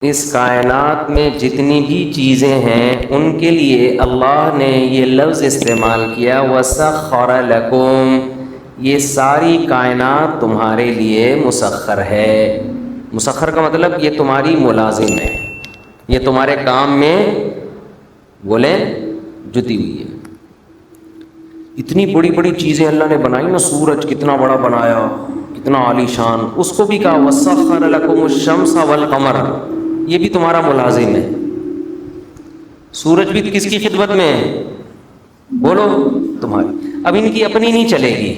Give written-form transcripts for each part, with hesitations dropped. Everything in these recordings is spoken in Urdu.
اس کائنات میں جتنی بھی چیزیں ہیں ان کے لیے اللہ نے یہ لفظ استعمال کیا وَسَخَّرَ لَكُمْ، یہ ساری کائنات تمہارے لیے مسخر ہے۔ مسخر کا مطلب یہ تمہاری ملازم ہے، یہ تمہارے کام میں بولیں جتی ہوئی ہے۔ اتنی بڑی بڑی چیزیں اللہ نے بنائی نا، سورج کتنا بڑا بنایا، کتنا عالی شان، اس کو بھی کہا وَسَخَّرَ لَكُمُ الشَّمْسَ وَالْقَمَرَ، یہ بھی تمہارا ملازم ہے۔ سورج بھی کس کی خدمت میں ہے؟ بولو تمہاری۔ اب ان کی اپنی نہیں چلے گی،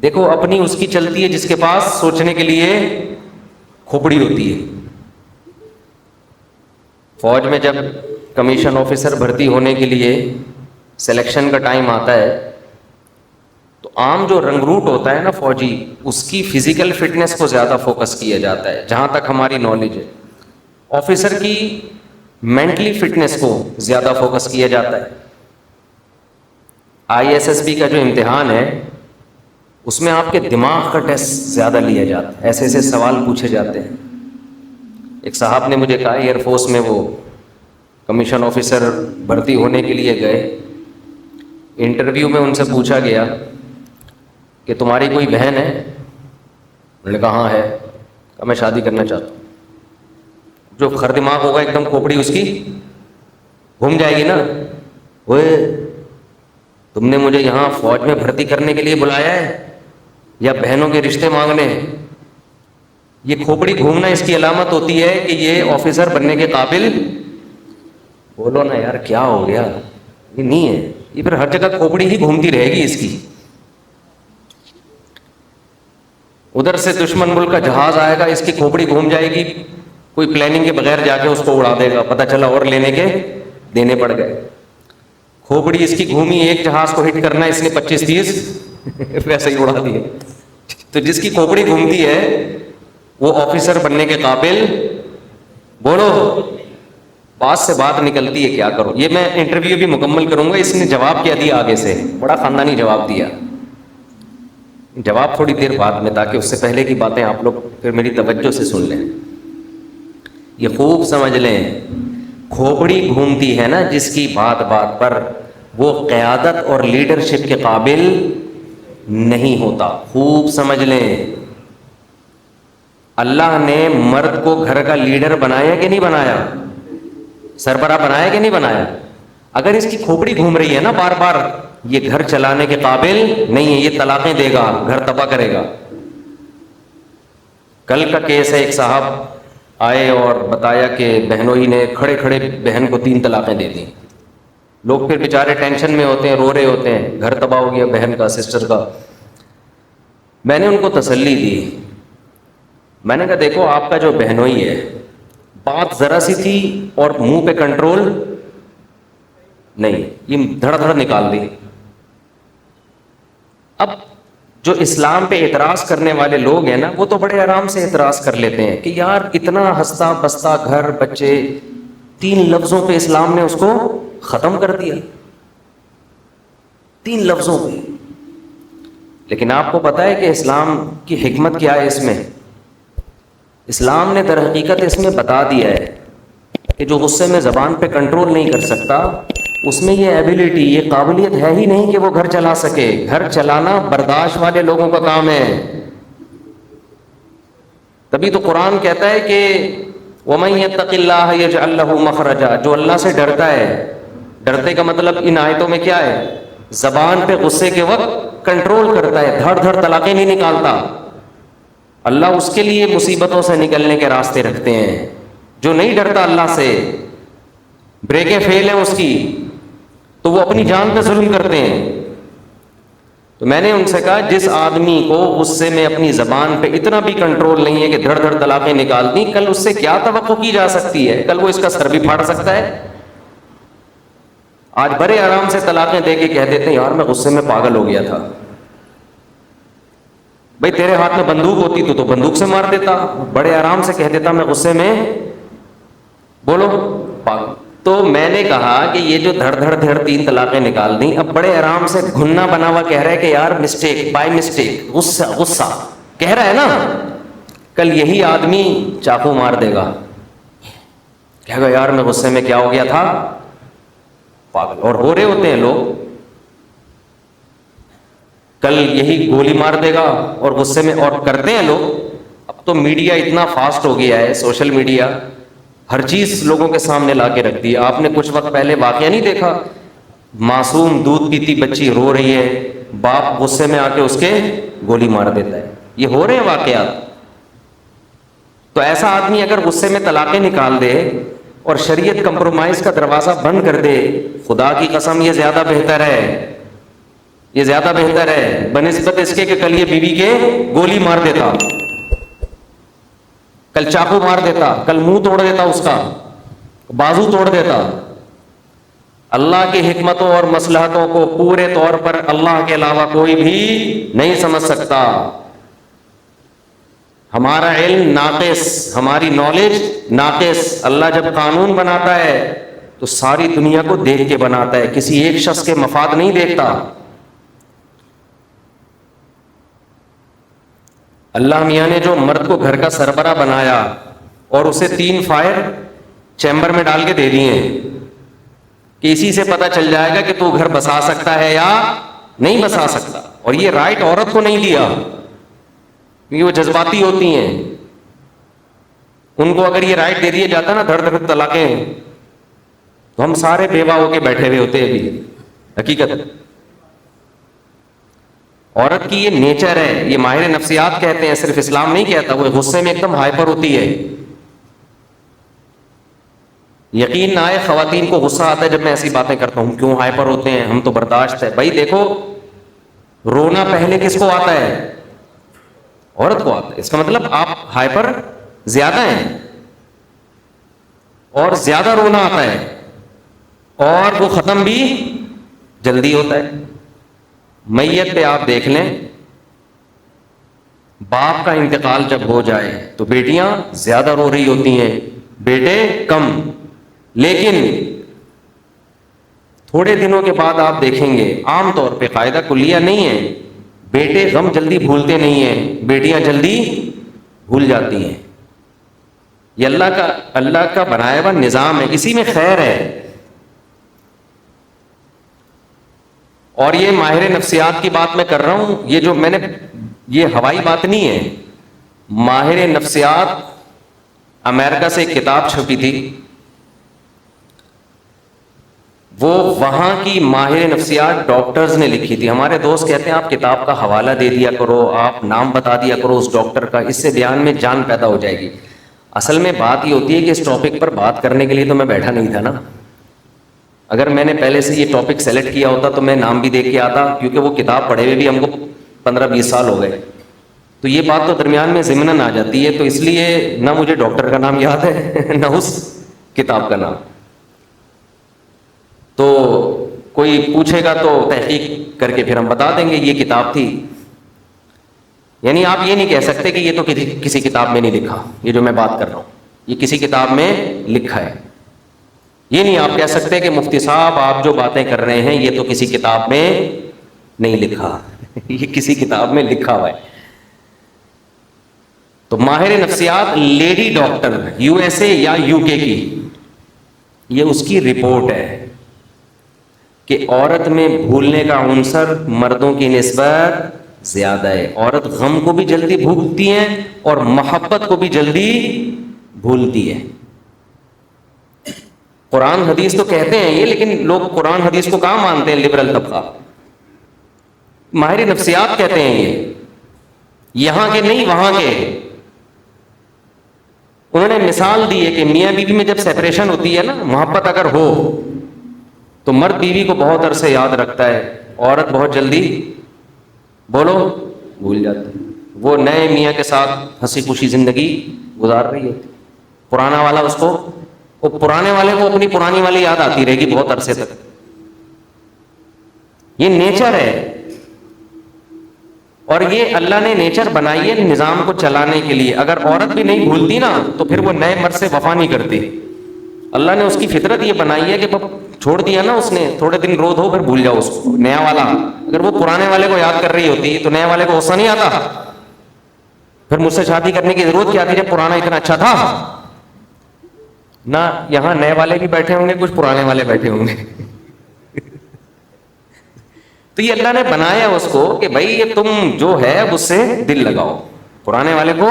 دیکھو اپنی اس کی چلتی ہے جس کے پاس سوچنے کے لیے کھوپڑی ہوتی ہے۔ فوج میں جب کمیشن آفیسر بھرتی ہونے کے لیے سلیکشن کا ٹائم آتا ہے تو عام جو رنگروٹ ہوتا ہے نا فوجی، اس کی فزیکل فٹنس کو زیادہ فوکس کیا جاتا ہے جہاں تک ہماری نالج ہے۔ آفیسر کی مینٹلی فٹنس کو زیادہ فوکس کیا جاتا ہے۔ ISSB کا جو امتحان ہے اس میں آپ کے دماغ کا ٹیسٹ زیادہ لیا جاتا ہے، ایسے ایسے سوال پوچھے جاتے ہیں۔ ایک صاحب نے مجھے کہا ایئر فورس میں وہ کمیشن آفیسر بھرتی ہونے کے لیے گئے، انٹرویو میں ان سے پوچھا گیا کہ تمہاری کوئی بہن ہے؟ انہوں نے کہا ہاں ہے۔ کہا میں شادی کرنا چاہتا ہوں۔ جو خر دماغ ہوگا ایک دم کھوپڑی اس کی گھوم جائے گی نا، وہ تم نے مجھے یہاں فوج میں بھرتی کرنے کے لیے بلایا ہے یا بہنوں کے رشتے مانگنے؟ یہ کھوپڑی گھومنا اس کی علامت ہوتی ہے کہ یہ آفیسر بننے کے قابل، بولو نا یار کیا ہو گیا؟ یہ نہیں ہے، یہ پھر ہر جگہ کھوپڑی ہی گھومتی رہے گی اس کی۔ ادھر سے دشمن ملک کا جہاز آئے گا، اس کی کھوپڑی گھوم جائے گی، کوئی پلاننگ کے بغیر جا کے اس کو اڑا دے گا، پتہ چلا اور لینے کے دینے پڑ گئے۔ کھوپڑی اس کی گھومی، ایک جہاز کو ہٹ کرنا اس نے 25-30 ویسے ہی اڑا دیے۔ تو جس کی کھوپڑی گھومتی ہے وہ آفیسر بننے کے قابل، بولو بات سے بات نکلتی ہے، کیا کرو۔ یہ میں انٹرویو بھی مکمل کروں گا، اس نے جواب کیا دیا آگے سے، بڑا خاندانی جواب دیا۔ جواب تھوڑی دیر بعد میں، تاکہ اس سے پہلے کی باتیں آپ لوگ پھر میری توجہ سے سن لیں۔ یہ خوب سمجھ لیں، کھوپڑی گھومتی ہے نا جس کی بات بات پر، وہ قیادت اور لیڈرشپ کے قابل نہیں ہوتا۔ خوب سمجھ لیں، اللہ نے مرد کو گھر کا لیڈر بنایا کہ نہیں بنایا؟ سربراہ بنایا کہ نہیں بنایا؟ اگر اس کی کھوپڑی گھوم رہی ہے نا بار بار، یہ گھر چلانے کے قابل نہیں ہے، یہ طلاقیں دے گا، گھر تباہ کرے گا۔ کل کا کیس ہے، ایک صاحب آئے اور بتایا کہ بہنوئی نے کھڑے کھڑے بہن کو 3 طلاقیں دے دیں۔ لوگ پھر بیچارے ٹینشن میں ہوتے ہیں، رو رہے ہوتے ہیں، گھر تباہ ہو گیا بہن کا، سسٹر کا۔ میں نے ان کو تسلی دی، میں نے کہا دیکھو آپ کا جو بہنوئی ہے، بات ذرا سی تھی اور منہ پہ کنٹرول نہیں، یہ دھڑ دھڑ نکال دی۔ اب جو اسلام پہ اعتراض کرنے والے لوگ ہیں نا، وہ تو بڑے آرام سے اعتراض کر لیتے ہیں کہ یار اتنا ہنستا بستا گھر بچے، 3 لفظوں پہ اسلام نے اس کو ختم کر دیا، 3 لفظوں پہ۔ لیکن آپ کو پتہ ہے کہ اسلام کی حکمت کیا ہے اس میں؟ اسلام نے در حقیقت اس میں بتا دیا ہے کہ جو غصے میں زبان پہ کنٹرول نہیں کر سکتا، اس میں یہ ایبیلٹی، یہ قابلیت ہے ہی نہیں کہ وہ گھر چلا سکے۔ گھر چلانا برداشت والے لوگوں کا کام ہے۔ تبھی تو قرآن کہتا ہے کہ وَمَن يَتَّقِ اللَّهَ يَجْعَل لَّهُ مَخْرَجًا، جو اللہ سے ڈرتا ہے، ڈرتے کا مطلب ان آیتوں میں کیا ہے؟ زبان پہ غصے کے وقت کنٹرول کرتا ہے، دھڑ دھڑ طلاقیں نہیں نکالتا۔ اللہ اس کے لیے مصیبتوں سے نکلنے کے راستے رکھتے ہیں۔ جو نہیں ڈرتا اللہ سے، بریکیں فیل ہیں اس کی، تو وہ اپنی جان پہ ظلم کرتے ہیں۔ تو میں نے ان سے کہا جس آدمی کو غصے میں اپنی زبان پہ اتنا بھی کنٹرول نہیں ہے کہ دھڑ دھڑ طلاقیں نکال دیں، کل اس سے کیا توقع کی جا سکتی ہے؟ کل وہ اس کا سر بھی پھاڑ سکتا ہے۔ آج بڑے آرام سے طلاقیں دے کے کہہ دیتے ہیں یار میں غصے میں پاگل ہو گیا تھا۔ بھئی تیرے ہاتھ میں بندوق ہوتی تو بندوق سے مار دیتا، بڑے آرام سے کہہ دیتا میں غصے میں، بولو پاگل۔ تو میں نے کہا کہ یہ جو دھڑ دھڑ 3 طلاقیں نکال دیں، اب بڑے آرام سے گھننا بنا ہوا کہہ رہا ہے کہ یار مسٹیک، بائی مسٹیک، غصہ کہہ رہا ہے نا، کل یہی آدمی چاقو مار دے گا، کہے گا یار میں غصے میں کیا ہو گیا تھا، پاگل. اور ہو رہے ہوتے ہیں لوگ، کل یہی گولی مار دے گا اور غصے میں، اور کرتے ہیں لوگ. اب تو میڈیا اتنا فاسٹ ہو گیا ہے، سوشل میڈیا ہر چیز لوگوں کے سامنے لا کے رکھ دی. آپ نے کچھ وقت پہلے واقعہ نہیں دیکھا، معصوم دودھ پیتی بچی رو رہی ہے، باپ غصے میں آ کے اس کے گولی مار دیتا ہے. یہ ہو رہے ہیں واقعات. تو ایسا آدمی اگر غصے میں طلاقیں نکال دے اور شریعت کمپرومائز کا دروازہ بند کر دے، خدا کی قسم یہ زیادہ بہتر ہے، یہ زیادہ بہتر ہے بنسبت اس کے کہ کل یہ بیوی کے گولی مار دیتا، کل چاقو مار دیتا، کل منہ توڑ دیتا، اس کا بازو توڑ دیتا. اللہ کی حکمتوں اور مصلحتوں کو پورے طور پر اللہ کے علاوہ کوئی بھی نہیں سمجھ سکتا. ہمارا علم ناقص، ہماری نالج ناقص. اللہ جب قانون بناتا ہے تو ساری دنیا کو دیکھ کے بناتا ہے، کسی ایک شخص کے مفاد نہیں دیکھتا. اللہ میاں نے جو مرد کو گھر کا سربراہ بنایا اور اسے 3 فائر چیمبر میں ڈال کے دے دیے کہ اسی سے پتہ چل جائے گا کہ تو گھر بسا سکتا ہے یا نہیں بسا سکتا. اور یہ رائٹ عورت کو نہیں دیا کیونکہ وہ جذباتی ہوتی ہیں. ان کو اگر یہ رائٹ دے دیا جاتا نا دھڑ دھڑ طلاقیں، تو ہم سارے بیوہ ہو کے بیٹھے ہوئے ہوتے ابھی. حقیقت عورت کی یہ نیچر ہے، یہ ماہر نفسیات کہتے ہیں، صرف اسلام نہیں کہتا. وہ غصے میں ایک دم ہائپر ہوتی ہے. یقین نہ آئے خواتین کو غصہ آتا ہے جب میں ایسی باتیں کرتا ہوں، کیوں ہائپر ہوتے ہیں، ہم تو برداشت ہے. بھائی دیکھو، رونا پہلے کس کو آتا ہے؟ عورت کو آتا ہے. اس کا مطلب آپ ہائپر زیادہ ہیں اور زیادہ رونا آتا ہے، اور وہ ختم بھی جلدی ہوتا ہے. میت پہ آپ دیکھ لیں، باپ کا انتقال جب ہو جائے تو بیٹیاں زیادہ رو رہی ہوتی ہیں، بیٹے کم. لیکن تھوڑے دنوں کے بعد آپ دیکھیں گے، عام طور پہ قاعدہ کلیہ نہیں ہے، بیٹے غم جلدی بھولتے نہیں ہیں، بیٹیاں جلدی بھول جاتی ہیں. یہ اللہ کا بنایا ہوا نظام ہے، اسی میں خیر ہے. اور یہ ماہر نفسیات کی بات میں کر رہا ہوں، یہ جو میں نے، یہ ہوائی بات نہیں ہے. ماہر نفسیات، امریکہ سے ایک کتاب چھپی تھی، وہ وہاں کی ماہر نفسیات ڈاکٹرز نے لکھی تھی. ہمارے دوست کہتے ہیں آپ کتاب کا حوالہ دے دیا کرو، آپ نام بتا دیا کرو اس ڈاکٹر کا، اس سے بیان میں جان پیدا ہو جائے گی. اصل میں بات یہ ہوتی ہے کہ اس ٹاپک پر بات کرنے کے لیے تو میں بیٹھا نہیں تھا نا. اگر میں نے پہلے سے یہ ٹاپک سیلیکٹ کیا ہوتا تو میں نام بھی دیکھ کے آتا، کیونکہ وہ کتاب پڑھے ہوئے بھی ہم کو 15-20 سال ہو گئے. تو یہ بات تو درمیان میں ضمناً آ جاتی ہے. تو اس لیے نہ مجھے ڈاکٹر کا نام یاد ہے نہ اس کتاب کا نام. تو کوئی پوچھے گا تو تحقیق کر کے پھر ہم بتا دیں گے یہ کتاب تھی. یعنی آپ یہ نہیں کہہ سکتے کہ یہ تو کسی کتاب میں نہیں لکھا، یہ جو میں بات کر رہا ہوں یہ کسی کتاب میں لکھا ہے. یہ نہیں آپ کہہ سکتے کہ مفتی صاحب آپ جو باتیں کر رہے ہیں یہ تو کسی کتاب میں نہیں لکھا یہ کسی کتاب میں لکھا ہوا ہے. تو ماہر نفسیات لیڈی ڈاکٹر USA یا UK کی، یہ اس کی رپورٹ ہے کہ عورت میں بھولنے کا عنصر مردوں کی نسبت زیادہ ہے. عورت غم کو بھی جلدی بھولتی ہے اور محبت کو بھی جلدی بھولتی ہے. قرآن حدیث تو کہتے ہیں یہ، لیکن لوگ قرآن حدیث کو کہاں مانتے ہیں؟ لبرل طبقہ. ماہر نفسیات کہتے ہیں یہ، یہاں کے نہیں وہاں کے. انہوں نے مثال دی ہے کہ میاں بیوی میں جب سیپریشن ہوتی ہے نا، محبت اگر ہو تو مرد بیوی کو بہت عرصے یاد رکھتا ہے، عورت بہت جلدی بولو بھول جاتی ہے. وہ نئے میاں کے ساتھ ہنسی خوشی زندگی گزار رہی ہے، پرانا والا اس کو، وہ پرانے والے کو اپنی پرانی والی یاد آتی رہے گی بہت عرصے تک. یہ نیچر ہے. اور یہ اللہ نے نیچر بنائی ہے نظام کو چلانے کے لیے. اگر عورت بھی نہیں بھولتی نا تو پھر وہ نئے مرد سے وفا نہیں کرتی. اللہ نے اس کی فطرت یہ بنائی ہے کہ چھوڑ دیا نا اس نے، تھوڑے دن رو دو پھر بھول جاؤ اس کو. نیا والا اگر وہ پرانے والے کو یاد کر رہی ہوتی تو نئے والے کو غصہ نہیں آتا، پھر مجھ سے شادی کرنے کی ضرورت کیا تھی جب پرانا اتنا اچھا تھا. نہ یہاں نئے والے بھی بیٹھے ہوں گے، کچھ پرانے والے بیٹھے ہوں گے. تو یہ اللہ نے بنایا اس کو کہ بھائی یہ تم جو ہے اب اس سے دل لگاؤ. پرانے والے کو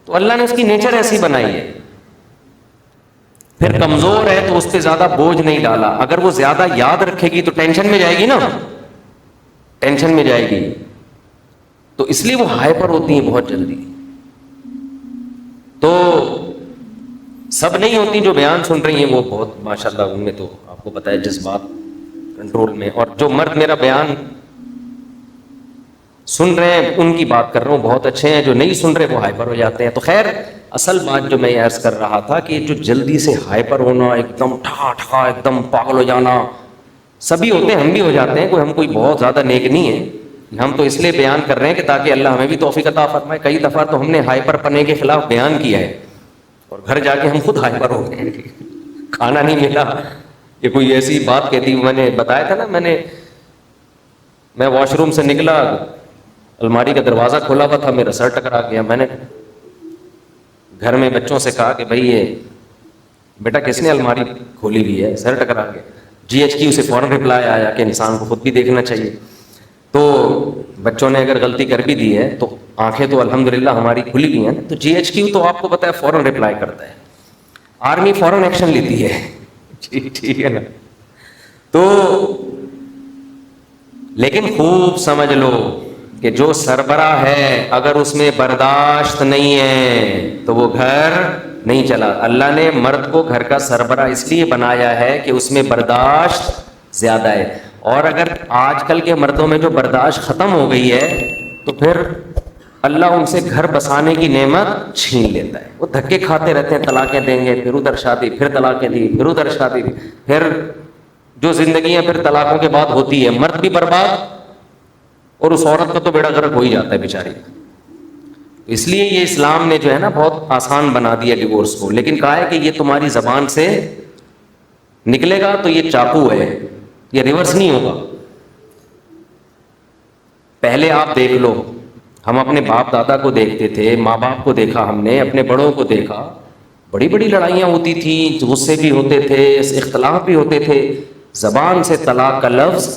تو اللہ نے اس کی نیچر ایسی بنائی ہے. پھر کمزور ہے تو اس پہ زیادہ بوجھ نہیں ڈالا. اگر وہ زیادہ یاد رکھے گی تو ٹینشن میں جائے گی نا، ٹینشن میں جائے گی. تو اس لیے وہ ہائپر ہوتی ہیں بہت جلدی. تو سب نہیں ہوتی جو بیان سن رہی ہیں وہ بہت ماشاءاللہ ان میں تو آپ کو پتہ ہے جذبات کنٹرول میں. اور جو مرد میرا بیان سن رہے ہیں ان کی بات کر رہا ہوں، بہت اچھے ہیں. جو نہیں سن رہے وہ ہائپر ہو جاتے ہیں. تو خیر اصل بات جو میں یہ عرض کر رہا تھا کہ جو جلدی سے ہائپر ہونا، ایک دم ٹھا ٹھا ایک دم پاگل ہو جانا، سبھی ہوتے ہیں، ہم بھی ہو جاتے ہیں. ہم کوئی بہت زیادہ نیک نہیں ہے. ہم تو اس لیے بیان کر رہے ہیں کہ تاکہ اللہ ہمیں بھی توفیق عطا فرمائے. کئی دفعہ تو ہم نے ہائپر پنے کے خلاف بیان کیا ہے اور گھر جا کے ہم خود ہائپر ہو گئے. کھانا نہیں ملا کہ کوئی ایسی بات کہتی. میں نے بتایا تھا نا، میں واش روم سے نکلا، الماری کا دروازہ کھولا ہوا تھا، میرا سر ٹکرا گیا. میں نے گھر میں بچوں سے کہا کہ بھائی یہ بیٹا کس نے الماری کھولی ہوئی ہے، سر ٹکرا گیا. GHQ سے فوراً رپلائی آیا کہ انسان کو خود بھی دیکھنا چاہیے. تو بچوں نے اگر غلطی کر بھی دی ہے تو آنکھیں تو الحمدللہ ہماری کھلی ہوئی ہیں. تو GHQ تو آپ کو پتہ ہے فوراً رپلائی کرتا ہے، آرمی فوراً ایکشن لیتی ہے. ٹھیک ہے نا. تو لیکن خوب سمجھ لو کہ جو سربراہ ہے اگر اس میں برداشت نہیں ہے تو وہ گھر نہیں چلا. اللہ نے مرد کو گھر کا سربراہ اس لیے بنایا ہے کہ اس میں برداشت زیادہ ہے. اور اگر آج کل کے مردوں میں جو برداشت ختم ہو گئی ہے تو پھر اللہ ان سے گھر بسانے کی نعمت چھین لیتا ہے. وہ دھکے کھاتے رہتے ہیں، طلاقیں دیں گے، پھر ادھر شادی، پھر طلاقیں دی، پھر ادھر شادی دی. پھر جو زندگیاں پھر طلاقوں کے بعد ہوتی ہے، مرد بھی برباد اور اس عورت کا تو بیڑا غرق ہو ہی جاتا ہے بیچاری. اس لیے یہ اسلام نے جو ہے نا بہت آسان بنا دیا ڈیورس کو. لیکن کہا ہے کہ یہ تمہاری زبان سے نکلے گا تو یہ چاقو ہے، یہ ریورس نہیں ہوگا. پہلے آپ دیکھ لو، ہم اپنے باپ دادا کو دیکھتے تھے، ماں باپ کو دیکھا، ہم نے اپنے بڑوں کو دیکھا، بڑی بڑی لڑائیاں ہوتی تھیں، غصے بھی ہوتے تھے، اختلاف بھی ہوتے تھے. زبان سے طلاق کا لفظ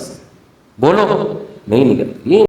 بولو نہیں نکلتا. یہ